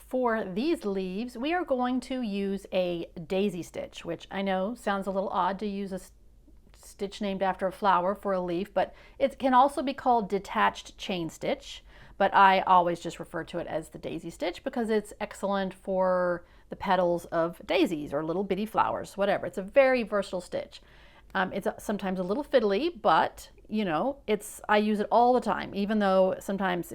For these leaves, we are going to use a daisy stitch, which I know sounds a little odd to use a stitch named after a flower for a leaf, but it can also be called detached chain stitch. But I always just refer to it as the daisy stitch because it's excellent for the petals of daisies or little bitty flowers, whatever. It's a very versatile stitch. It's sometimes a little fiddly, but you know, I use it all the time, even though sometimes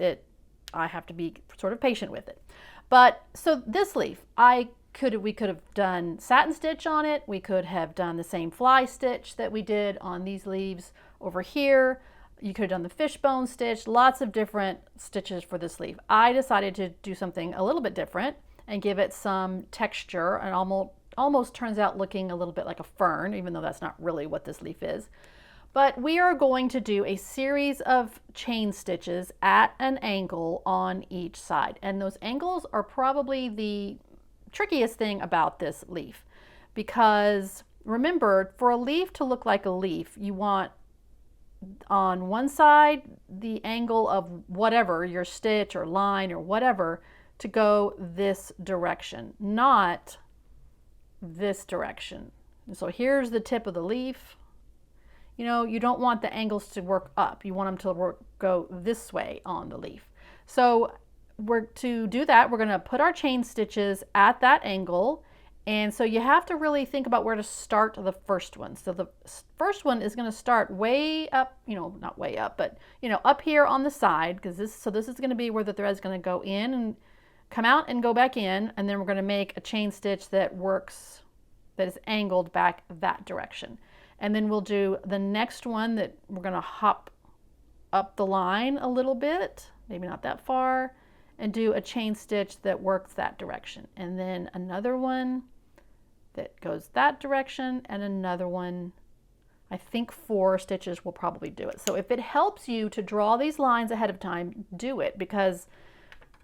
I have to be sort of patient with it. But so this leaf, we could have done satin stitch on it. We could have done the same fly stitch that we did on these leaves over here. You could have done the fishbone stitch, lots of different stitches for this leaf. I decided to do something a little bit different and give it some texture, and almost turns out looking a little bit like a fern, even though that's not really what this leaf is. But we are going to do a series of chain stitches at an angle on each side. And those angles are probably the trickiest thing about this leaf, because remember, for a leaf to look like a leaf, you want on one side the angle of whatever, your stitch or line or whatever, to go this direction, not this direction. And so here's the tip of the leaf. You know, you don't want the angles to work up. You want them to go this way on the leaf. So to do that, we're going to put our chain stitches at that angle. And so you have to really think about where to start the first one. So the first one is going to start way up, you know, not way up, but you know, up here on the side, because this is going to be where the thread is going to go in and come out and go back in. And then we're going to make a chain stitch that is angled back that direction. And then we'll do the next one that we're going to hop up the line a little bit, maybe not that far, and do a chain stitch that works that direction. And then another one that goes that direction, and another one. I think 4 stitches will probably do it. So if it helps you to draw these lines ahead of time, do it, because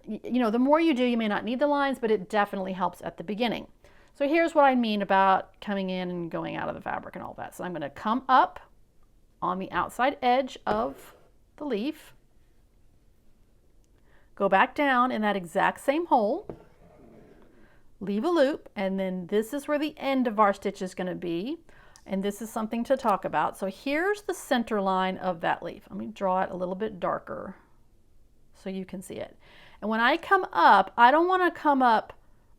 you know, the more you do, you may not need the lines, but it definitely helps at the beginning. So here's what I mean about coming in and going out of the fabric and all that. So I'm going to come up on the outside edge of the leaf, go back down in that exact same hole, leave a loop, and then this is where the end of our stitch is going to be. And this is something to talk about. So here's the center line of that leaf. Let me draw it a little bit darker so you can see it. And when I come up, I don't want to come up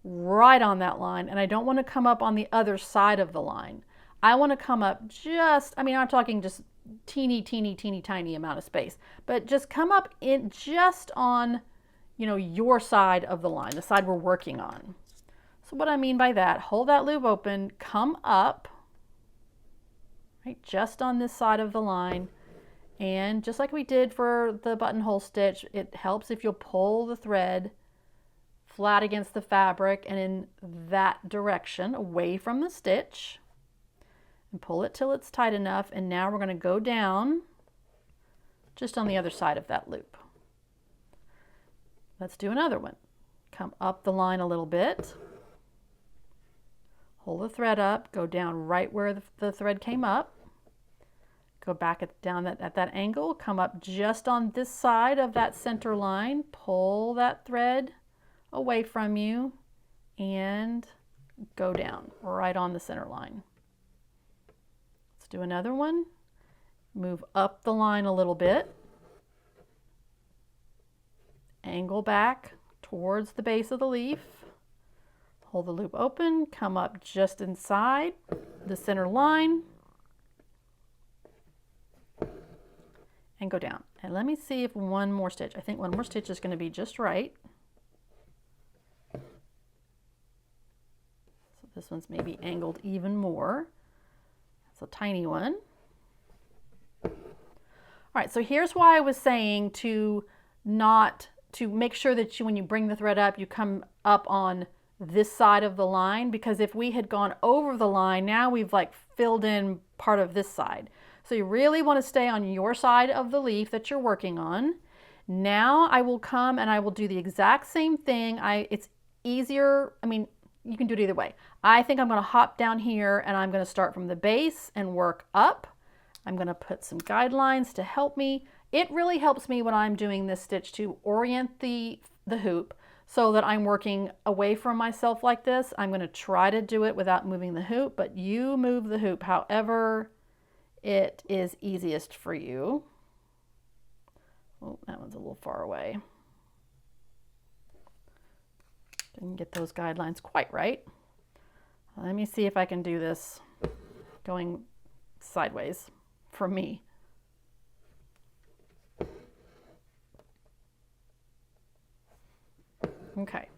right on that line, and I don't want to come up on the other side of the line. I want to come up just, I mean, I'm talking just teeny tiny amount of space, but just come up in just on, you know, your side of the line, the side we're working on. So what I mean by that, hold that loop open, come up, right, just on this side of the line. And just like we did for the buttonhole stitch, it helps if you'll pull the thread flat against the fabric and in that direction, away from the stitch, and pull it till it's tight enough. And now we're going to go down just on the other side of that loop. Let's do another one. Come up the line a little bit, hold the thread up, go down right where the thread came up, go back down at that angle, come up just on this side of that center line, pull that thread away from you, and go down right on the center line. Let's do another one. Move up the line a little bit, angle back towards the base of the leaf, hold the loop open, come up just inside the center line, and go down. And let me see if one more stitch, I think one more stitch is going to be just right. So this one's maybe angled even more. It's a tiny one. All right, so here's why I was saying to make sure that when you bring the thread up, you come up on this side of the line, because if we had gone over the line, now we've like filled in part of this side. So you really want to stay on your side of the leaf that you're working on. Now I will come and I will do the exact same thing. It's easier, I mean, you can do it either way. I think I'm going to hop down here and I'm going to start from the base and work up. I'm going to put some guidelines to help me. It really helps me when I'm doing this stitch to orient the hoop so that I'm working away from myself like this. I'm going to try to do it without moving the hoop, but you move the hoop however it is easiest for you. Oh, that one's a little far away. Didn't get those guidelines quite right. Let me see if I can do this going sideways for me. Okay.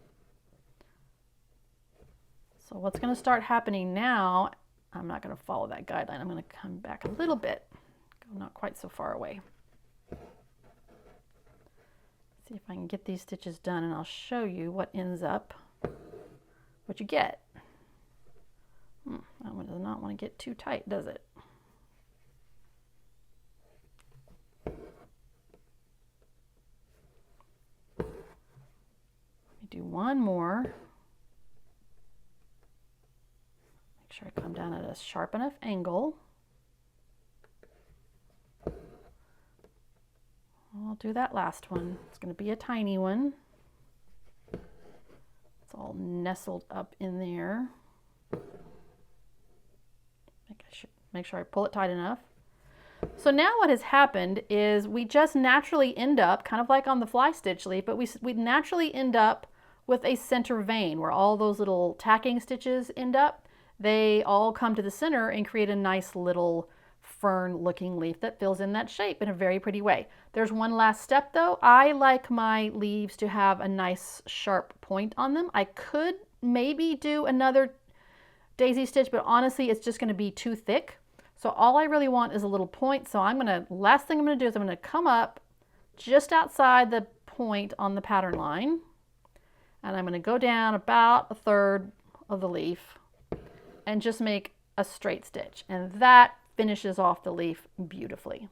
So what's going to start happening now, I'm not going to follow that guideline. I'm going to come back a little bit, go not quite so far away. See if I can get these stitches done, and I'll show you what ends up, what you get. That one does not want to get too tight, does it? Let me do one more. Make sure I come down at a sharp enough angle. I'll do that last one. It's going to be a tiny one. It's all nestled up in there. Make sure I pull it tight enough. So now what has happened is we just naturally end up, kind of like on the fly stitch leaf, but we naturally end up with a center vein where all those little tacking stitches end up. They all come to the center and create a nice little fern looking leaf that fills in that shape in a very pretty way. There's one last step though. I like my leaves to have a nice sharp point on them. I could maybe do another daisy stitch, but honestly it's just going to be too thick. So all I really want is a little point. So last thing I'm going to do is I'm going to come up just outside the point on the pattern line, and I'm going to go down about a third of the leaf and just make a straight stitch, and that finishes off the leaf beautifully.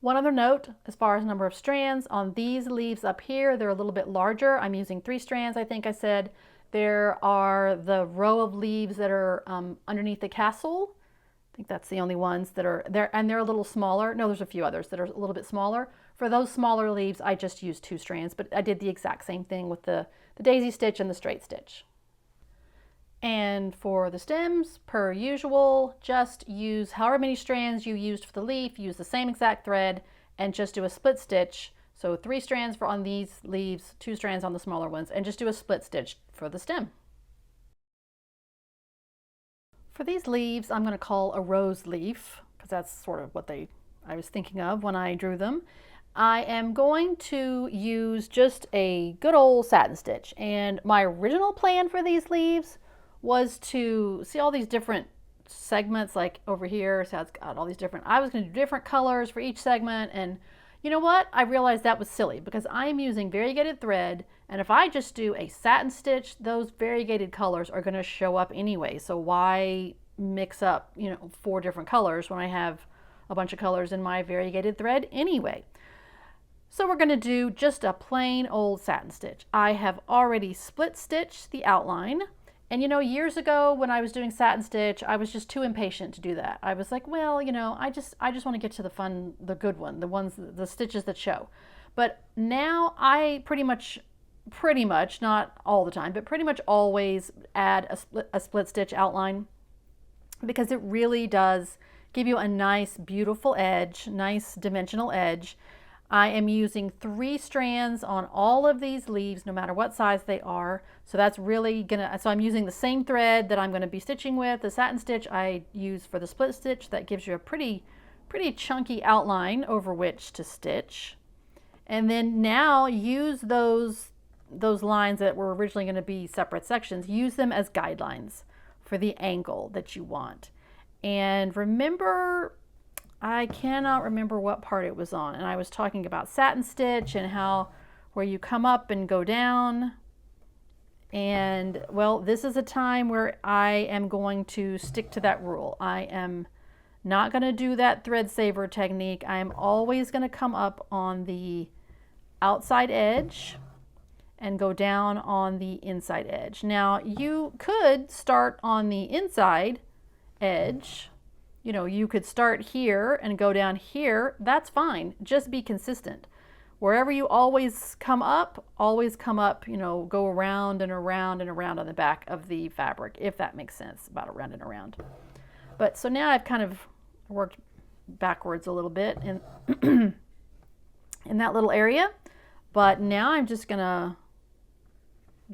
One other note as far as number of strands on these leaves up here, they're a little bit larger. I'm using 3 strands, I think I said. There are the row of leaves that are underneath the castle. I think that's the only ones that are there, and they're a little smaller. No, there's a few others that are a little bit smaller. For those smaller leaves, I just used 2 strands, but I did the exact same thing with the daisy stitch and the straight stitch. And for the stems, per usual, just use however many strands you used for the leaf, use the same exact thread, and just do a split stitch. So 3 strands on these leaves, 2 strands on the smaller ones, and just do a split stitch for the stem. For these leaves, I'm going to call a rose leaf, because that's sort of what I was thinking of when I drew them. I am going to use just a good old satin stitch, and my original plan for these leaves was to see all these different segments, like over here, so it's got all these different, I was going to do different colors for each segment, and you know what? I realized that was silly because I am using variegated thread, and if I just do a satin stitch, those variegated colors are going to show up anyway. So why mix up, 4 different colors when I have a bunch of colors in my variegated thread anyway? So we're going to do just a plain old satin stitch. I have already split stitched the outline. And years ago when I was doing satin stitch, I was just too impatient to do that. I was like, well, I just want to get to the fun, the good one, the stitches that show. But now I pretty much, not all the time, but pretty much always add a split stitch outline, because it really does give you a nice, beautiful edge, nice dimensional edge. I am using 3 strands on all of these leaves, no matter what size they are. So that's really so I'm using the same thread that I'm gonna be stitching with. The satin stitch I use for the split stitch. That gives you a pretty chunky outline over which to stitch. And then now use those lines that were originally gonna be separate sections, use them as guidelines for the angle that you want. And remember, I cannot remember what part it was on, and I was talking about satin stitch and how where you come up and go down. And well, this is a time where I am going to stick to that rule. I am not going to do that thread saver technique. I am always going to come up on the outside edge and go down on the inside edge. Now you could start on the inside edge. You could start here and go down here. That's fine. Just be consistent. wherever you always come up, you know, go around and around and around on the back of the fabric, if that makes sense, about around and around. But so now I've kind of worked backwards a little bit in, in that little area. But now I'm just gonna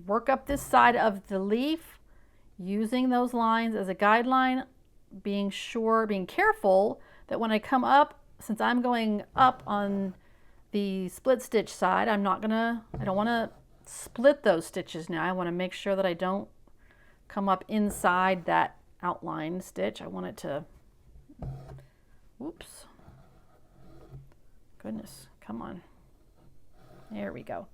work up this side of the leaf using those lines as a guideline, being careful that when I come up, since I'm going up on the split stitch side, I don't want to split those stitches now. I want to make sure that I don't come up inside that outline stitch. I want it to, whoops, goodness, come on. There we go.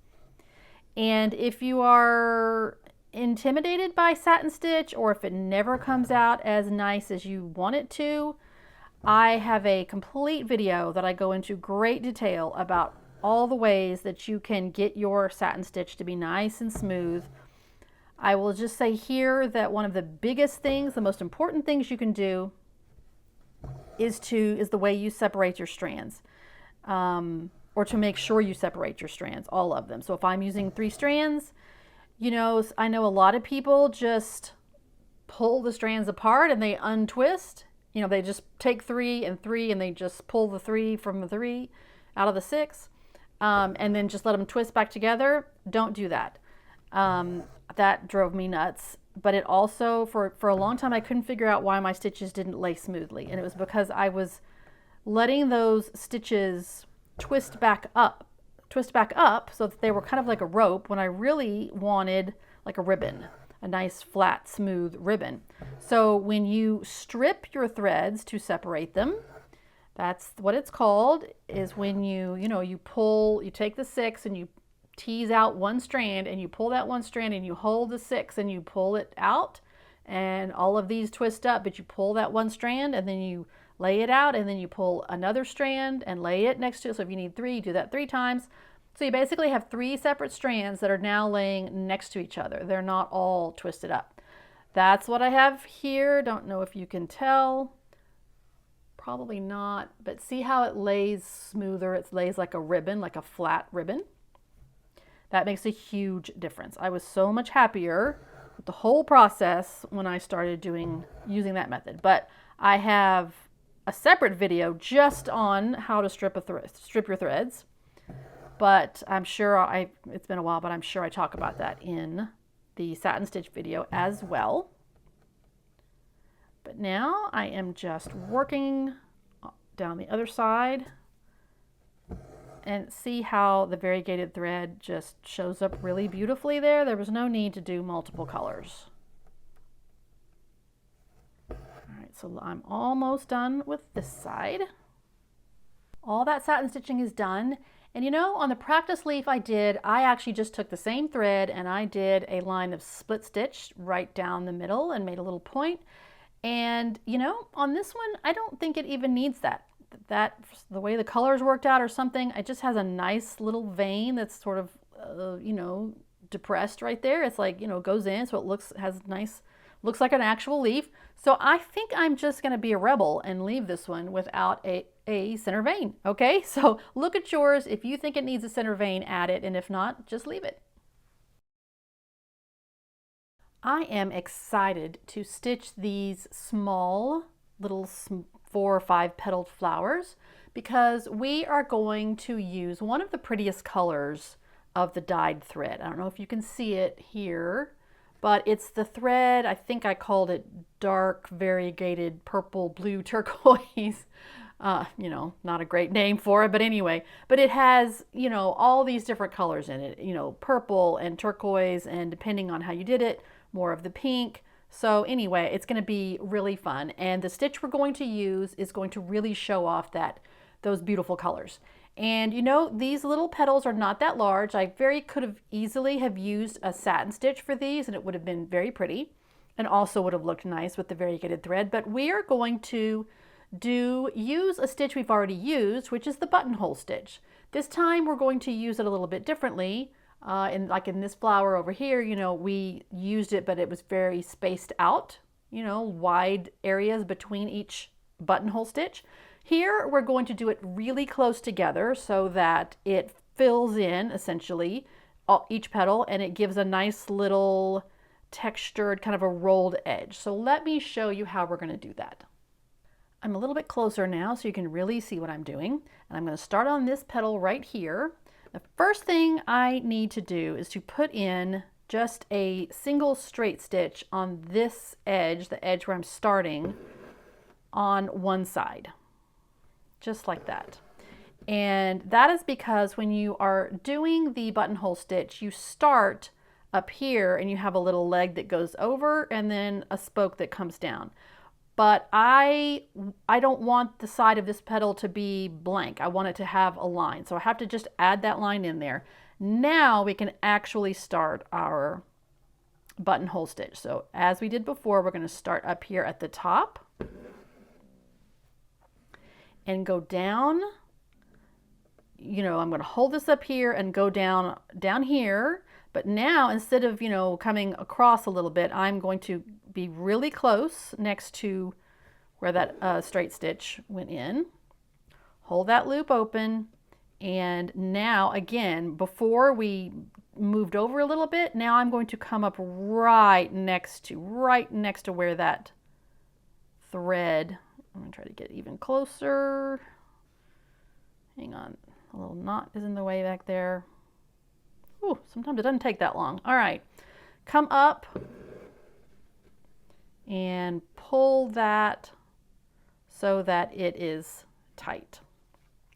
And if you are intimidated by satin stitch, or if it never comes out as nice as you want it to, I have a complete video that I go into great detail about all the ways that you can get your satin stitch to be nice and smooth. I will just say here that one of the biggest things, the most important things you can do is the way you separate your strands, or to make sure you separate your strands, all of them. So if I'm using 3 strands, you know, I know a lot of people just pull the strands apart and they untwist. You know, they just take 3 and 3 and they just pull the 3 from the 3 out of the 6, and then just let them twist back together. Don't do that. That drove me nuts. But it also, for a long time, I couldn't figure out why my stitches didn't lay smoothly. And it was because I was letting those stitches twist back up so that they were kind of like a rope, when I really wanted like a ribbon, a nice flat smooth ribbon. So when you strip your threads to separate them, that's what it's called, is when you take the 6 and you tease out one strand, and you pull that one strand and you hold the 6 and you pull it out, and all of these twist up, but you pull that one strand and then you lay it out, and then you pull another strand and lay it next to it. So if you need 3, you do that 3 times. So you basically have 3 separate strands that are now laying next to each other. They're not all twisted up. That's what I have here. Don't know if you can tell. Probably not, but see how it lays smoother? It lays like a ribbon, like a flat ribbon. That makes a huge difference. I was so much happier with the whole process when I started using that method. But I have a separate video just on how to strip your threads. But I'm sure it's been a while, but I'm sure I talk about that in the satin stitch video as well. But now I am just working down the other side, and see how the variegated thread just shows up really beautifully there. There was no need to do multiple colors. All right, so I'm almost done with this side. All that satin stitching is done. And you know, on the practice leaf I actually just took the same thread and I did a line of split stitch right down the middle and made a little point. And you know, on this one, I don't think it even needs that. The way the colors worked out or something, it just has a nice little vein that's sort of, you know, depressed right there. It's like, you know, goes in, so it looks like an actual leaf. So I think I'm just going to be a rebel and leave this one without a center vein. Okay, so look at yours. If you think it needs a center vein, add it, and if not, just leave it. I am excited to stitch these small little 4 or 5 petaled flowers, because we are going to use one of the prettiest colors of the dyed thread. I don't know if you can see it here, but it's the thread, I think I called it dark variegated purple, blue, turquoise. You know, not a great name for it, but anyway, but it has, you know, all these different colors in it, you know, purple and turquoise, and depending on how you did it, more of the pink. So anyway, it's going to be really fun, and the stitch we're going to use is going to really show off those beautiful colors. And you know, these little petals are not that large. I could have easily have used a satin stitch for these, and it would have been very pretty, and also would have looked nice with the variegated thread. But we are going to use a stitch we've already used, which is the buttonhole stitch. This time we're going to use it a little bit differently. Like in this flower over here, you know, we used it, but it was very spaced out, you know, wide areas between each buttonhole stitch. Here we're going to do it really close together so that it fills in essentially each petal, and it gives a nice little textured kind of a rolled edge. So let me show you how we're going to do that. I'm a little bit closer now so you can really see what I'm doing. And I'm going to start on this petal right here. The first thing I need to do is to put in just a single straight stitch on this edge, the edge where I'm starting, on one side, just like that. And that is because when you are doing the buttonhole stitch, you start up here and you have a little leg that goes over and then a spoke that comes down. But I don't want the side of this petal to be blank. I want it to have a line. So I have to just add that line in there. Now we can actually start our buttonhole stitch. So as we did before, we're going to start up here at the top and go down. You know, I'm going to hold this up here and go down here. But now, instead of, you know, coming across a little bit, I'm going to be really close next to where that straight stitch went in. Hold that loop open. And now, again, before we moved over a little bit, now I'm going to come up right next to where that thread, I'm going to try to get even closer. Hang on, a little knot is in the way back there. Ooh, sometimes it doesn't take that long. All right, come up and pull that so that it is tight.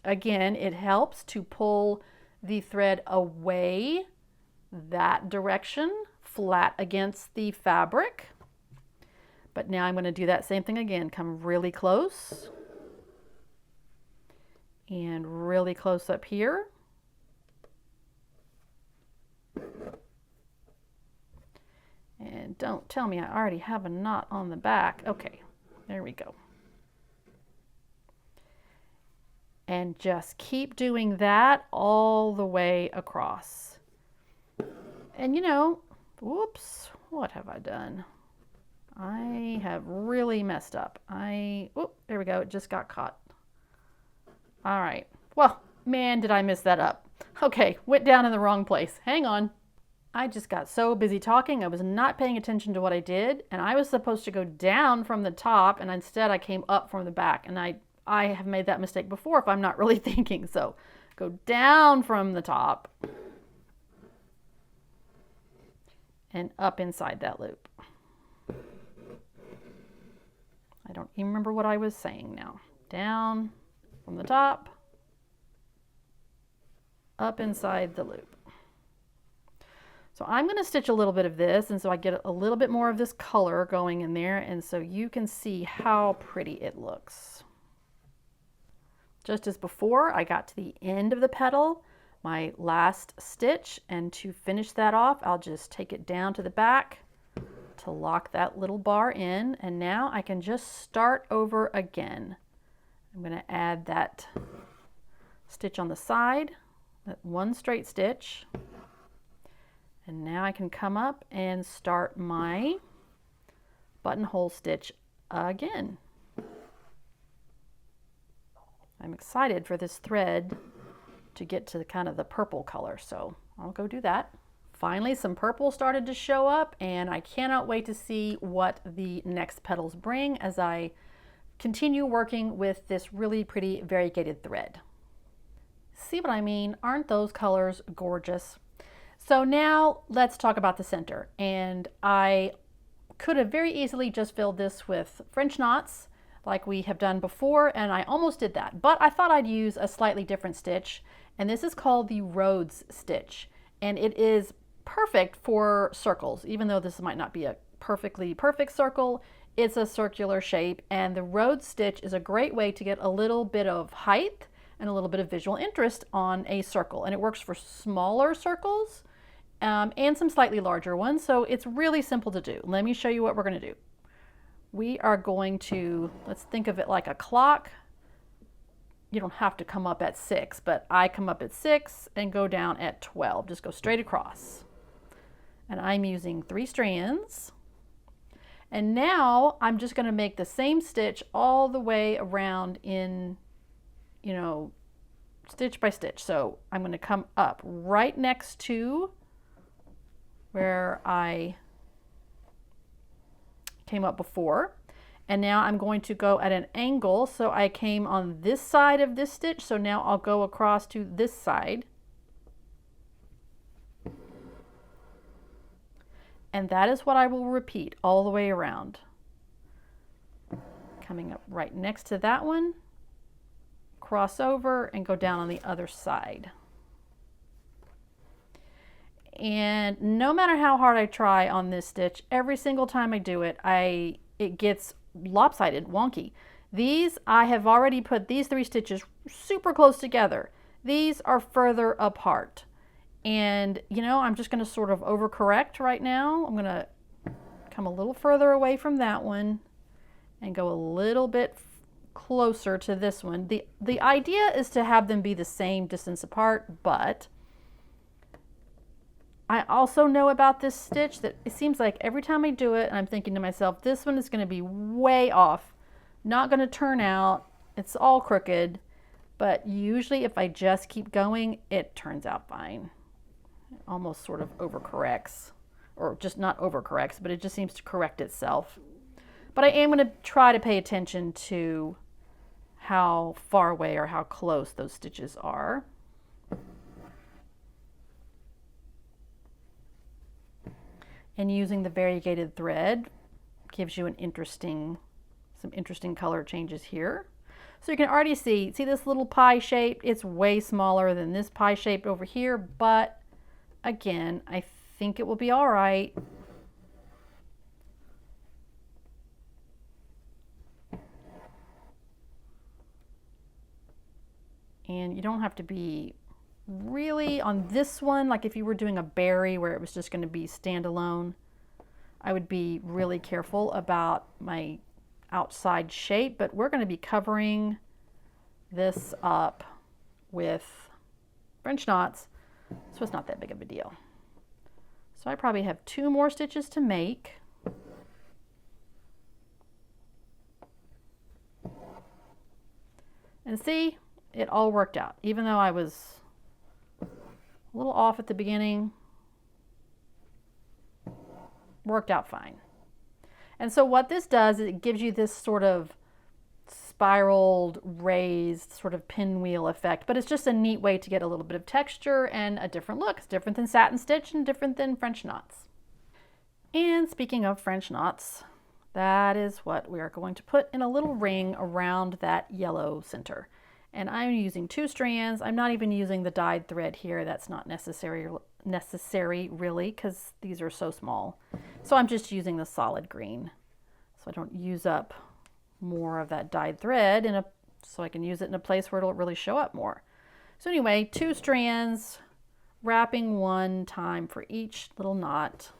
Again, it helps to pull the thread away that direction, flat against the fabric. But now I'm going to do that same thing again. Come really close and really close up here. And don't tell me I already have a knot on the back. Okay, there we go. And just keep doing that all the way across. And you know, whoops, what have I done? I have really messed up. Oop, there we go, it just got caught. All right, well, man, did I mess that up. Okay, went down in the wrong place. Hang on. I just got so busy talking, I was not paying attention to what I did, and I was supposed to go down from the top, and instead I came up from the back, and I have made that mistake before if I'm not really thinking. So go down from the top and up inside that loop. I don't even remember what I was saying now. Down from the top, up inside the loop. So I'm going to stitch a little bit of this, and so I get a little bit more of this color going in there, and so you can see how pretty it looks. Just as before, I got to the end of the petal, my last stitch, and to finish that off, I'll just take it down to the back to lock that little bar in, and now I can just start over again. I'm going to add that stitch on the side, that one straight stitch. And now I can come up and start my buttonhole stitch again. I'm excited for this thread to get to kind of the purple color, so I'll go do that. Finally, some purple started to show up, and I cannot wait to see what the next petals bring as I continue working with this really pretty variegated thread. See what I mean? Aren't those colors gorgeous? So now let's talk about the center. And I could have very easily just filled this with French knots like we have done before, and I almost did that. But I thought I'd use a slightly different stitch, and this is called the Rhodes stitch. And it is perfect for circles, even though this might not be a perfectly perfect circle. It's a circular shape, and the Rhodes stitch is a great way to get a little bit of height and a little bit of visual interest on a circle. And it works for smaller circles and some slightly larger ones, so it's really simple to do. Let me show you what we're going to do. We are going to, let's think of it like a clock. You don't have to come up at 6, but I come up at 6 and go down at 12. Just go straight across. And I'm using 3 strands. And now I'm just going to make the same stitch all the way around in, you know, stitch by stitch. So I'm going to come up right next to where I came up before. And now I'm going to go at an angle. So I came on this side of this stitch. So now I'll go across to this side. And that is what I will repeat all the way around. Coming up right next to that one, cross over and go down on the other side. And no matter how hard I try on this stitch, every single time I do it, it gets lopsided, wonky. These, I have already put these 3 stitches super close together. These are further apart. And you know, I'm just going to sort of overcorrect right now. I'm going to come a little further away from that one and go a little bit closer to this one. The idea is to have them be the same distance apart, but I also know about this stitch that it seems like every time I do it, I'm thinking to myself, this one is going to be way off, not going to turn out, it's all crooked, but usually if I just keep going, it turns out fine. It almost sort of overcorrects, or just not overcorrects, but it just seems to correct itself. But I am going to try to pay attention to how far away or how close those stitches are. And using the variegated thread gives you some interesting color changes here. So you can already see this little pie shape? It's way smaller than this pie shape over here, but again, I think it will be all right. And you don't have to be really on this one, like if you were doing a berry where it was just going to be standalone, I would be really careful about my outside shape, but we're going to be covering this up with French knots, so it's not that big of a deal. So I probably have 2 more stitches to make. And see, it all worked out. Even though I was a little off at the beginning, worked out fine. And so what this does is it gives you this sort of spiraled, raised, sort of pinwheel effect, but it's just a neat way to get a little bit of texture and a different look. It's different than satin stitch and different than French knots. And speaking of French knots, that is what we are going to put in a little ring around that yellow center. And I'm using 2 strands. I'm not even using the dyed thread here. That's not necessary really, because these are so small. So I'm just using the solid green, so I don't use up more of that dyed thread so I can use it in a place where it'll really show up more. So anyway, 2 strands, wrapping 1 time for each little knot.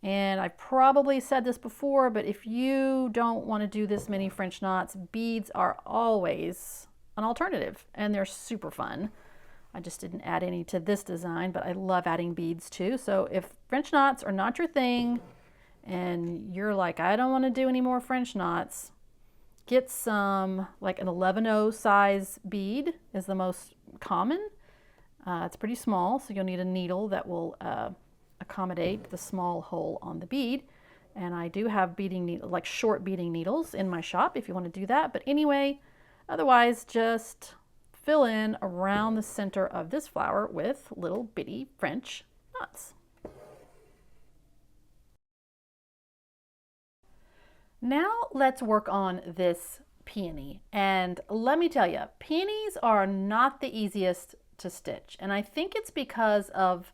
And I've probably said this before, but if you don't want to do this many French knots, beads are always an alternative, and they're super fun. I just didn't add any to this design, but I love adding beads too. So if French knots are not your thing and you're like, I don't want to do any more French knots, get some, like an 11/0 size bead is the most common. It's pretty small, so you'll need a needle that will accommodate the small hole on the bead. And I do have like short beading needles in my shop if you want to do that. But anyway, otherwise just fill in around the center of this flower with little bitty French knots. Now let's work on this peony. And let me tell you, peonies are not the easiest to stitch. And I think it's because of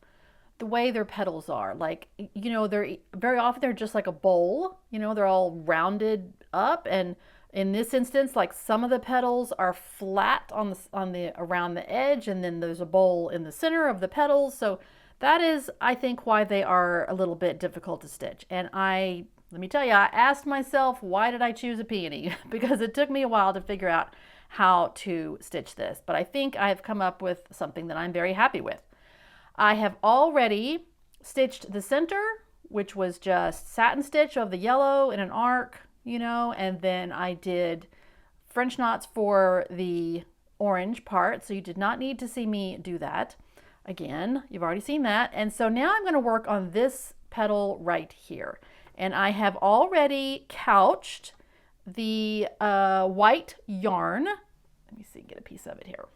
the way their petals are. Like, you know, they're very often they're just like a bowl, you know, they're all rounded up, and in this instance, like some of the petals are flat on the around the edge, and then there's a bowl in the center of the petals. So that is, I think, why they are a little bit difficult to stitch. And let me tell you, I asked myself, why did I choose a peony? Because it took me a while to figure out how to stitch this. But I think I've come up with something that I'm very happy with. I have already stitched the center, which was just satin stitch of the yellow in an arc, you know, and then I did French knots for the orange part, so you did not need to see me do that. Again, you've already seen that. And so now I'm going to work on this petal right here. And I have already couched the white yarn. Let me see, get a piece of it here.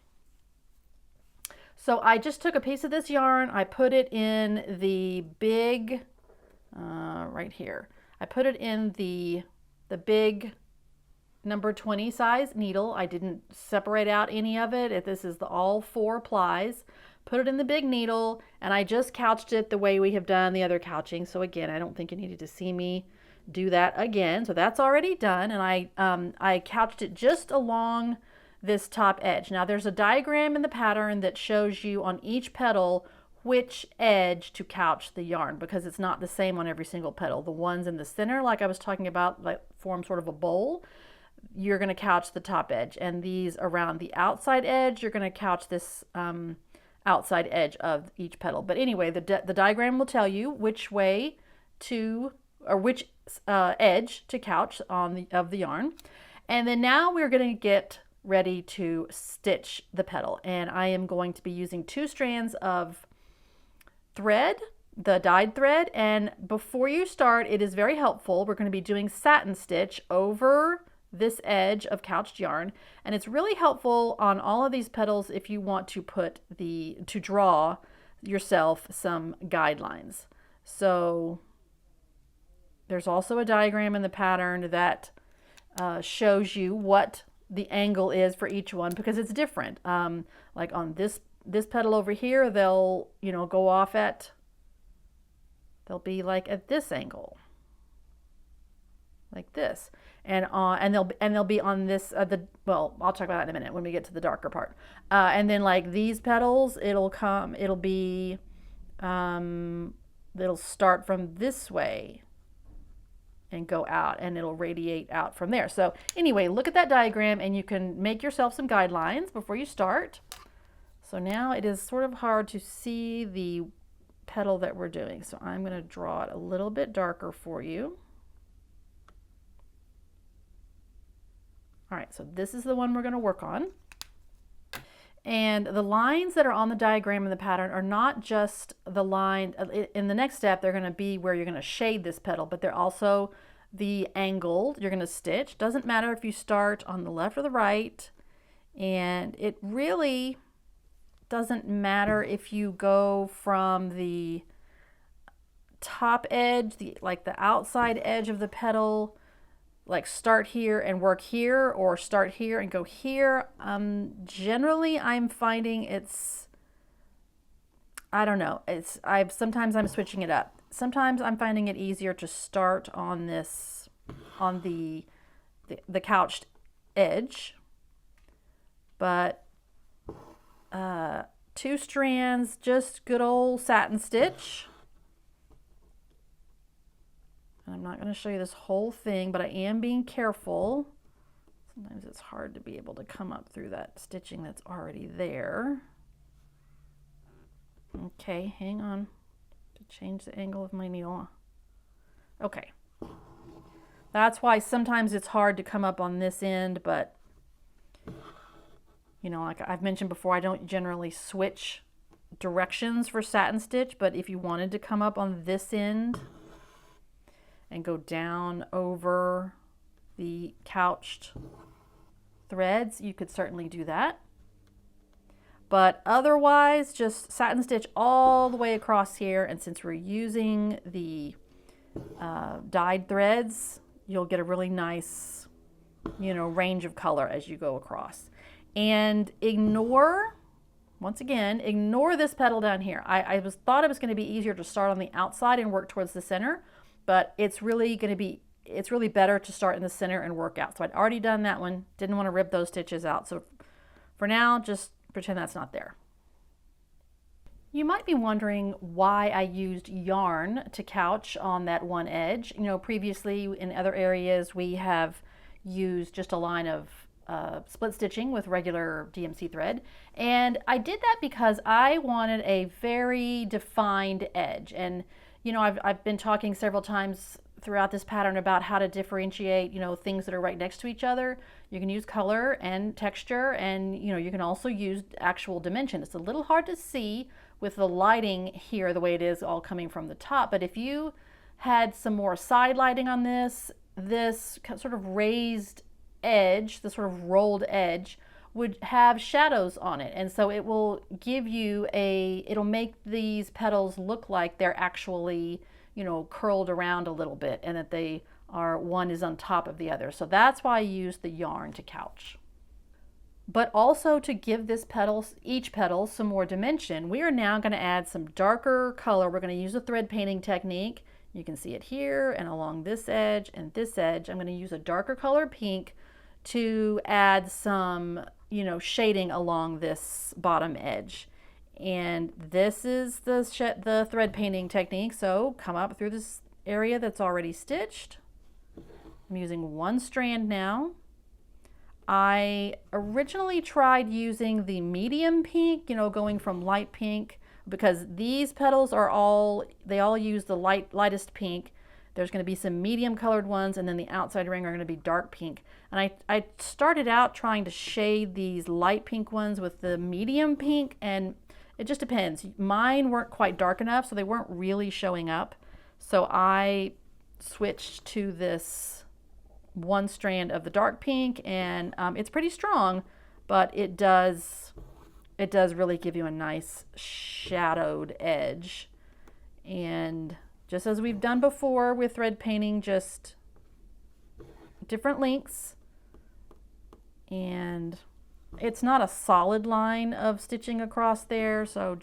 So I just took a piece of this yarn, I put it in the big, right here. I put it in the big number 20 size needle. I didn't separate out any of it. This is all 4 plies. Put it in the big needle, and I just couched it the way we have done the other couching. So again, I don't think you needed to see me do that again. So that's already done, and I couched it just along this top edge. Now there's a diagram in the pattern that shows you on each petal which edge to couch the yarn, because it's not the same on every single petal. The ones in the center, like I was talking about, like form sort of a bowl, you're going to couch the top edge, and these around the outside edge, you're going to couch this outside edge of each petal. But anyway, the diagram will tell you which way to, or which edge to couch on of the yarn. And then now we're going to get ready to stitch the petal, and I am going to be using 2 strands of thread, the dyed thread. And before you start, it is very helpful, we're going to be doing satin stitch over this edge of couched yarn, and it's really helpful on all of these petals if you want to to draw yourself some guidelines. So there's also a diagram in the pattern that shows you what the angle is for each one, because it's different. Like on this petal over here, they'll go off at, they'll be like at this angle, like this, and they'll be on this well, I'll talk about that in a minute when we get to the darker part. And then like these petals, it'll start from this way and go out, and it'll radiate out from there. So anyway, look at that diagram and you can make yourself some guidelines before you start. So now it is sort of hard to see the petal that we're doing, so I'm going to draw it a little bit darker for you. All right, so this is the one we're going to work on. And the lines that are on the diagram in the pattern are not just the line. In the next step, they're going to be where you're going to shade this petal, but they're also the angle you're going to stitch. Doesn't matter if you start on the left or the right, and it really doesn't matter if you go from the top edge, like the outside edge of the petal, like start here and work here, or start here and go here. Generally, I'm finding I don't know, sometimes I'm switching it up. Sometimes I'm finding it easier to start on this, on the couched edge, but 2 strands, just good old satin stitch. I'm not going to show you this whole thing, but I am being careful. Sometimes it's hard to be able to come up through that stitching that's already there. Okay, hang on to change the angle of my needle. Okay. That's why sometimes it's hard to come up on this end, but like I've mentioned before, I don't generally switch directions for satin stitch, but if you wanted to come up on this end and go down over the couched threads, you could certainly do that. But otherwise, just satin stitch all the way across here, and since we're using the dyed threads, you'll get a really nice, range of color as you go across. And once again, ignore this petal down here. I thought it was going to be easier to start on the outside and work towards the center, but it's really better to start in the center and work out. So I'd already done that one, didn't want to rip those stitches out. So for now, just pretend that's not there. You might be wondering why I used yarn to couch on that one edge. Previously in other areas we have used just a line of split stitching with regular DMC thread, and I did that because I wanted a very defined edge. And I've been talking several times throughout this pattern about how to differentiate, things that are right next to each other. You can use color and texture, and you can also use actual dimension. It's a little hard to see with the lighting here the way it is all coming from the top, but if you had some more side lighting on this sort of raised edge, the sort of rolled edge, would have shadows on it, and so it will give you it'll make these petals look like they're actually curled around a little bit, and that one is on top of the other. So that's why I use the yarn to couch. But also to give each petal some more dimension, we are now going to add some darker color. We're going to use a thread painting technique. You can see it here and along this edge and this edge. I'm going to use a darker color pink to add some, shading along this bottom edge. And this is the thread painting technique. So come up through this area that's already stitched. I'm using one strand now. I originally tried using the medium pink, going from light pink, because these petals they all use the lightest pink. There's going to be some medium colored ones, and then the outside ring are going to be dark pink. And I started out trying to shade these light pink ones with the medium pink, and it just depends. Mine weren't quite dark enough, so they weren't really showing up. So I switched to this one strand of the dark pink, and it's pretty strong, but it does really give you a nice shadowed edge. And just as we've done before with thread painting, just different lengths, and it's not a solid line of stitching across there, so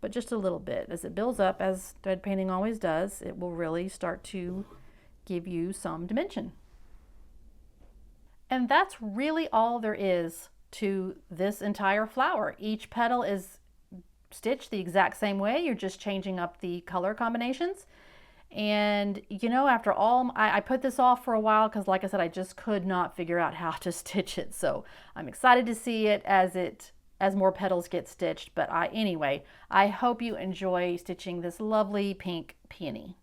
but just a little bit. As it builds up, as thread painting always does, it will really start to give you some dimension. And that's really all there is to this entire flower. Each petal is stitched the exact same way. You're just changing up the color combinations. And after all, I put this off for a while because, like I said, I just could not figure out how to stitch it. So I'm excited to see it as more petals get stitched. But anyway, I hope you enjoy stitching this lovely pink peony.